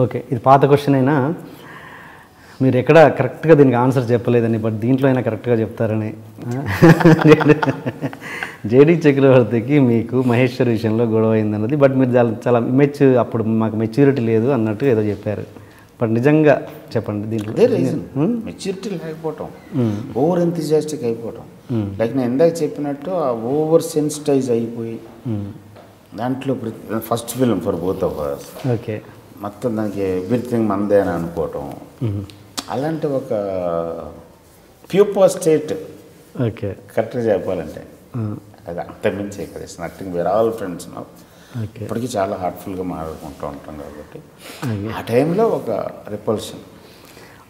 Okay, ఇది పాత question అయినా మీరు ఎక్కడ కరెక్ట్గా దీనికి ఆన్సర్ చెప్పలేదని, బట్ దీంట్లో అయినా కరెక్ట్గా చెప్తారని. జేడి చక్రవర్తికి మీకు మహేశ్వర్ విషయంలో గొడవ అయిందన్నది, బట్ మీరు చాలా అప్పుడు మాకు మెచ్యూరిటీ లేదు అన్నట్టు ఏదో చెప్పారు. బట్ నిజంగా చెప్పండి దీంట్లో. అదే రీజన్, మెచ్యూరిటీ లేకపోవటం, ఓవర్ ఎంతజియాస్టిక్ అయిపోవటం. లైక్ నేను ఇందాక చెప్పినట్టు ఆ ఓవర్ సెన్సిటైజ్ అయిపోయి దాంట్లో first film for both of us. Okay, మొత్తం దానికి ఎవ్రీథింగ్ మందే అని అనుకోవటం, అలాంటి ఒక ప్యూపర్ స్టేట్. ఓకే, కరెక్ట్గా చెప్పాలంటే అది అంతమించి ఇక్కడ నథింగ్, వేర్ ఆల్ ఫ్రెండ్స్. ఇప్పటికీ చాలా హార్ట్ఫుల్గా మాట్లాడుకుంటూ ఉంటాం కాబట్టి ఆ టైంలో ఒక రిపల్షన్.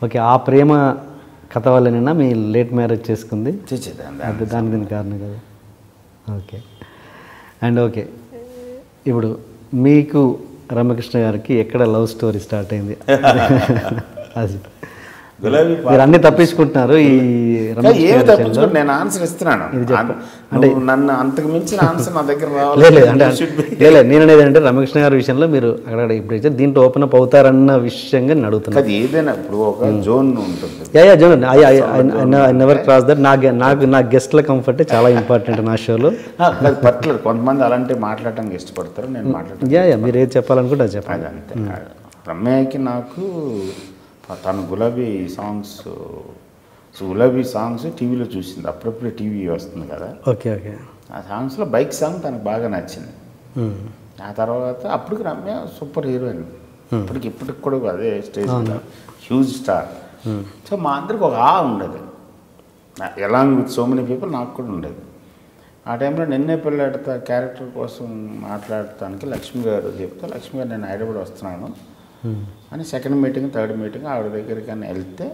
ఓకే, ఆ ప్రేమ కథ వల్లనేనా మీ లేట్ మ్యారేజ్ చేసుకుంది? దాని దీని కారణం కదా. ఓకే, అండ్ ఓకే, ఇప్పుడు మీకు రమ్యకృష్ణ గారికి ఎక్కడ లవ్ స్టోరీ స్టార్ట్ అయింది? అది గులాబీ మీరు అన్ని తప్పించుకుంటున్నారు. ఏమి తప్పించుకుంటు నేను ఆన్సర్ ఇస్తున్నాను. అంటే నన్ను అంతకు మించిన ఆన్సర్ నా దగ్గర లేదు. నేను అనేది అంటే రమకృష్ణ గారి విషయంలో మీరు అక్కడ ఇప్పుడు దీంట్లో ఓపెన్ అప్ అవుతారన్న విషయంగా నేను అడుగుతున్నాను. అది ఏదైనా ఇప్పుడు ఒక జోన్ ఉంటుంది. Zone never cross that. నా గెస్ట్ల కంఫర్ట్ చాలా ఇంపార్టెంట్ నా షోలో. పర్టికులర్ కొంతమంది అలాంటి మాట్లాడటానికి ఇష్టపడతారు, నేను మాట్లాడతాను. మీరు ఏది చెప్పాలనుకుంటే అది చెప్పాలి. అంతే. రమ్యకి నాకు తను గులాబీ సాంగ్స్ టీవీలో చూసింది, అప్పుడప్పుడే టీవీ వస్తుంది కదా. ఓకే ఓకే, ఆ సాంగ్స్లో బైక్ సాంగ్ తనకు బాగా నచ్చింది. ఆ తర్వాత అప్పటికి రమ్య సూపర్ హీరోయిన్, ఇప్పటికి కూడా అదే స్టేజ్ హ్యూజ్ స్టార్. సో మా అందరికి ఒక ఉండేది, along with so many people నాకు కూడా ఉండేది. ఆ టైంలో నిన్నే పెళ్ళాడతా క్యారెక్టర్ కోసం మాట్లాడటానికి లక్ష్మి గారు చెప్తే, లక్ష్మి గారు నేను హైదరాబాద్ వస్తున్నాను అని సెకండ్ మీటింగ్ థర్డ్ మీటింగ్ ఆవిడ దగ్గరికి అని వెళ్తే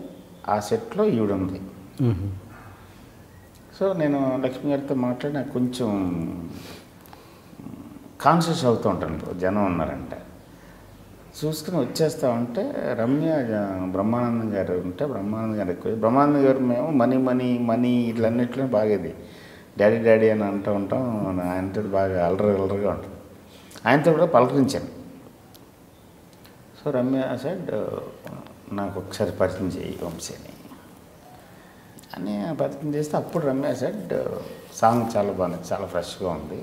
ఆ సెట్లో ఈవిడ ఉంది. సో నేను లక్ష్మి గారితో మాట్లాడి నాకు కొంచెం కాన్షియస్ అవుతూ ఉంటాను, జనం ఉన్నారంటే. చూసుకుని వచ్చేస్తా ఉంటే రమ్య బ్రహ్మానందం గారు ఉంటే, బ్రహ్మానందం గారు మేము మనీ ఇట్లన్నిట్లో బాగేది డాడీ అని అంటూ ఉంటాం. ఆయనతో బాగా అలరగా ఉంటుంది. ఆయనతో కూడా పలకరించాను. సో రమ్య సైడ్ నాకు ఒకసారి పరిచయం చేయి వంశీని అని పరిచయం చేస్తే, అప్పుడు రమ్య సైడ్ సాంగ్ చాలా బాగుంది, చాలా ఫ్రెష్గా ఉంది,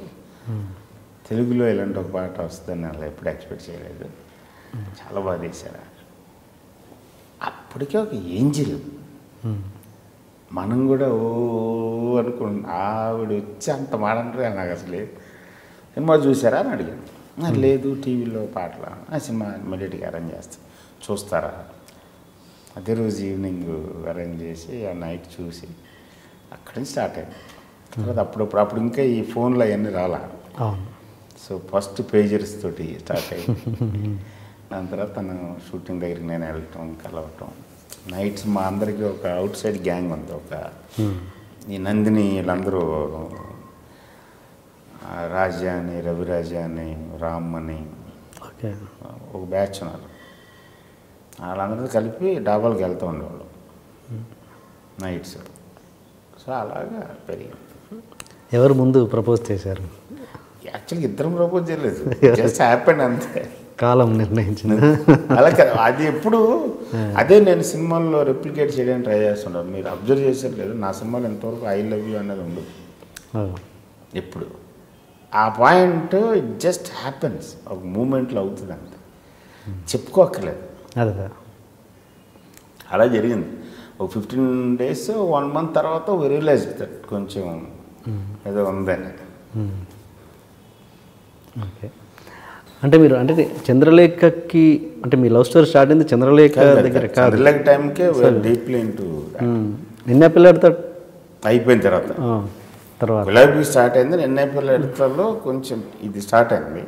తెలుగులో ఇలాంటి ఒక పాట వస్తుందని అలా ఎప్పుడు ఎక్స్పెక్ట్ చేయలేదు, చాలా బాగా తీశారు. అప్పటికే ఒక ఏంజిల్, మనం కూడా అనుకున్నాం. ఆవిడ వచ్చి అంత మాడంటారు నాకు అసలు. సినిమా చూసారా అని అడిగాను. లేదు టీవీలో పాటలు. ఆ సినిమా ఇమ్మీడియట్గా అరేంజ్ చేస్తాను, చూస్తారా? అదే రోజు ఈవినింగ్ అరేంజ్ చేసి ఆ నైట్ చూసి అక్కడి నుంచి స్టార్ట్ అయింది. తర్వాత అప్పుడు ఇంకా ఈ ఫోన్లో అవన్నీ రాలా. సో ఫస్ట్ పేజర్స్ తోటి స్టార్ట్ అయింది. దాని తర్వాత తను షూటింగ్ దగ్గరికి నేను వెళ్ళటం, కలవటం. నైట్స్ మా అందరికీ ఒక అవుట్ సైడ్ గ్యాంగ్ ఉంది, ఒక ఈ నందిని వీళ్ళందరూ, రాజా అని, రవిరాజా అని, రామ్ అని ఒక బ్యాచ్ ఉన్నారు. వాళ్ళందరితో కలిపి డాబాలకు వెళ్తూ ఉండేవాళ్ళు నైట్స్. సో అలాగా పెరిగింది. ఎవరు ముందు ప్రపోజ్ చేశారు? యాక్చువల్గా ఇద్దరం ప్రపోజ్ చేయలేదు, జస్ట్ హ్యాపెండ్ అంతే, కాలం నిర్ణయించింది. అలా కదా, అది ఎప్పుడు అదే నేను సినిమాల్లో రెప్లికేట్ చేయడానికి ట్రై చేస్తున్నాను. మీరు అబ్జర్వ్ చేసేది లేదు, నా సినిమాలో ఎంతవరకు ఐ లవ్ యూ అనేది ఉండదు ఎప్పుడు. ఆ పాయింట్ ఇట్ జస్ట్ హ్యాపెన్స్, ఒక మూమెంట్లో అవుతుంది అంతే, చెప్పుకోక్కర్లేదు. అదే అలా జరిగింది. ఒక 15 days 1 month తర్వాత రియలైజ్ దట్ కొంచెం ఏదో ఉందని. ఓకే, అంటే మీరు అంటే చంద్రలేఖకి అంటే మీ లవ్ స్టోరీ స్టార్ట్ అయింది చంద్రలేఖ దగ్గర కాదు? చంద్రలేఖ టైంకే డీప్లీ ఇంటూ నిన్న పిల్లడితో అయిపోయిన తర్వాత గులాబీ స్టార్ట్ అయింది. నిన్న పిల్లడితో కొంచెం ఇది స్టార్ట్ అయింది.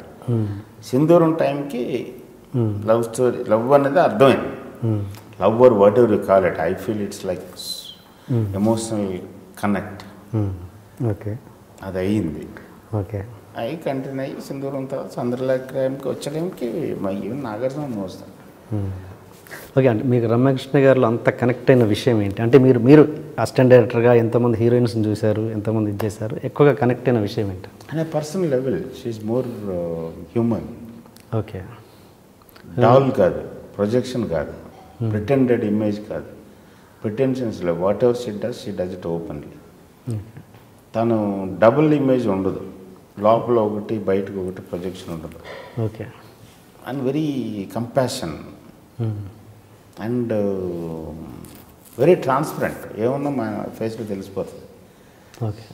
సింధూరం టైంకి లవ్ స్టోరీ, లవ్ అనేది అర్థమైంది. Love or what ever you call it, I feel it's like emotional connect. Okay, అది అయ్యింది. ఓకే, అవి కంటిన్యూ అయ్యి సింధూరం తర్వాత చంద్రలేఖ టైంకి వచ్చే టైంకి ఈవెన్ నాగార్జున మోస్తాను. ఓకే, అంటే మీకు రమ్యకృష్ణ గారిలో అంత కనెక్ట్ అయిన విషయం ఏంటి? అంటే మీరు అసిస్టెంట్ డైరెక్టర్గా ఎంతమంది హీరోయిన్స్ని చూశారు, ఎంతమంది ఇది చేశారు, ఎక్కువగా కనెక్ట్ అయిన విషయం ఏంటి? అనే personal level she's more human. Okay, doll కాదు, ప్రొజెక్షన్ కాదు, ప్రిటెండెడ్ ఇమేజ్ కాదు, ప్రిటెన్షన్స్లో whatever she does it openly. తను డబుల్ ఇమేజ్ ఉండదు, లోపల ఒకటి బయటకు ఒకటి ప్రొజెక్షన్ ఉండదు. Okay. And very compassion and very transparent. ఏమన్నా మా ఫేస్లో తెలిసిపోతుంది. Okay.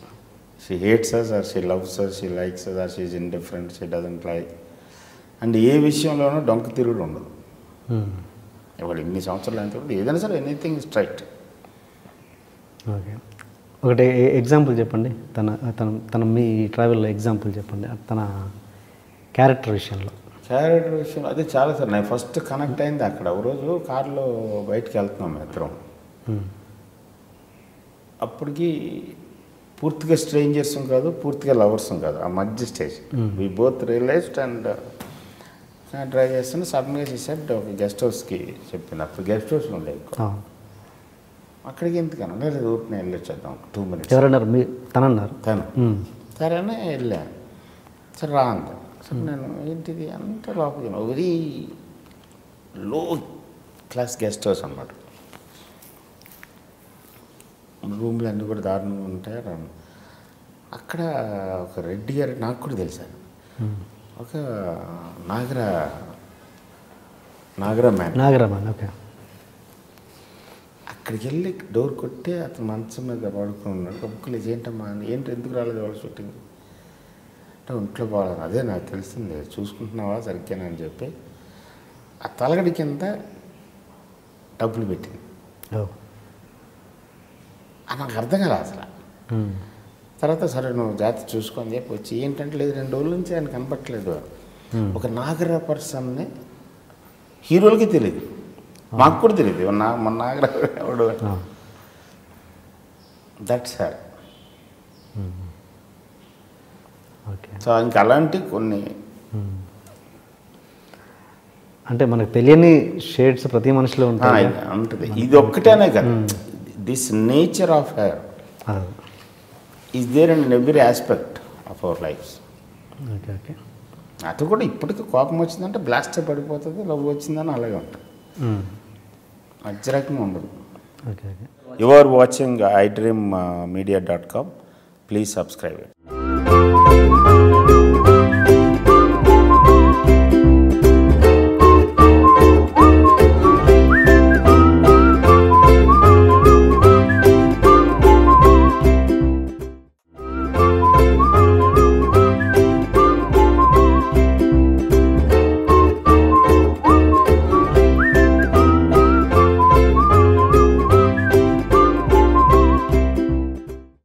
She hates us or she loves us, she likes us or she is indifferent, she doesn't like. And ఏ విషయంలోనూ డొంక తిరుగుడు ఉండదు. ఇవాళ ఇన్ని సంవత్సరాలు అయిన తర్వాత ఏదైనా సరే ఎనీథింగ్ స్ట్రైట్. ఓకే. ఒకటి ఎగ్జాంపుల్ చెప్పండి, తన తన తన మీ ట్రావెల్లో ఎగ్జాంపుల్ చెప్పండి తన క్యారెక్టర్ విషయంలో. క్యారెక్టర్ విషయంలో అదే చాలా సార్ నేను ఫస్ట్ కనెక్ట్ అయింది అక్కడ. ఒక రోజు కారులో బయటికి వెళ్తున్నాం ఇద్దరం. అప్పటికి పూర్తిగా స్ట్రేంజర్స్ కాదు, పూర్తిగా లవర్స్ కాదు, ఆ మధ్య stage. We both realised and drive చేస్తుంటే సడన్గా చేసాడు ఒక గెస్ట్ హౌస్కి చెప్పింది. అప్పుడు గెస్ట్ హౌస్లో ఉండే ఎక్కువ. అక్కడికి ఎందుకన్నా లేదు ఊరికి నేను వెళ్ళొచ్చేద్దాం 2 minutes. ఎవరన్నారు? మీ తనన్నారు? సరేనే వెళ్ళాను. సరే రా అంత. సరే నేను ఏంటిది అంత లోపలికి very low class guest house అన్నమాట. రూమ్లు అన్నీ కూడా దారుణంగా ఉంటాయి. అక్కడ ఒక రెడ్డి గారు నాకు కూడా తెలిసాను, ఒక నాగరా మ్యాన్. ఓకే. అక్కడికి వెళ్ళి డోర్ కొట్టి అతను మంచం మీద పడుకుని ఉన్నాడు. బుక్కులు ఏంటమ్మా ఏంటి ఎందుకు రాలేదు వాళ్ళ షూటింగ్ అంటే ఒంట్లో బాగాలేదు. అదే నాకు తెలిసింది, చూసుకుంటున్నావా సరిగ్గానే అని చెప్పి ఆ తలగడి కింద డబ్బులు పెట్టింది. నాకు అర్థం కాదు అసలు. తర్వాత సరే నువ్వు జాగ్రత్త చూసుకొని చెప్పి వచ్చి ఏంటంటే లేదు 2 రోజుల నుంచి ఆయన కనపట్టలేదు. ఒక నాగరా పర్సన్ని హీరోలకి తెలియదు, మాకు కూడా తెలియదు మన నాగరా ఎవడు. That's sir. సో ఇంకా అలాంటి కొన్ని అంటే మనకు తెలియని షేడ్స్ ప్రతి మనిషిలో ఉంటాయి. ఉంటుంది. ఇది ఒక్కటేనే కదా, this nature of hair is there in every aspect of our lifes. Okay. Okay. అది కూడా ఇప్పటికీ కోపం వచ్చిందంటే బ్లాస్ట్ పడిపోతుంది, లవ్ వచ్చిందని అలాగే ఉంటుంది, అజ్జరకంగా ఉండదు. Okay. Okay. You are watching iDreammedia.com. Please subscribe.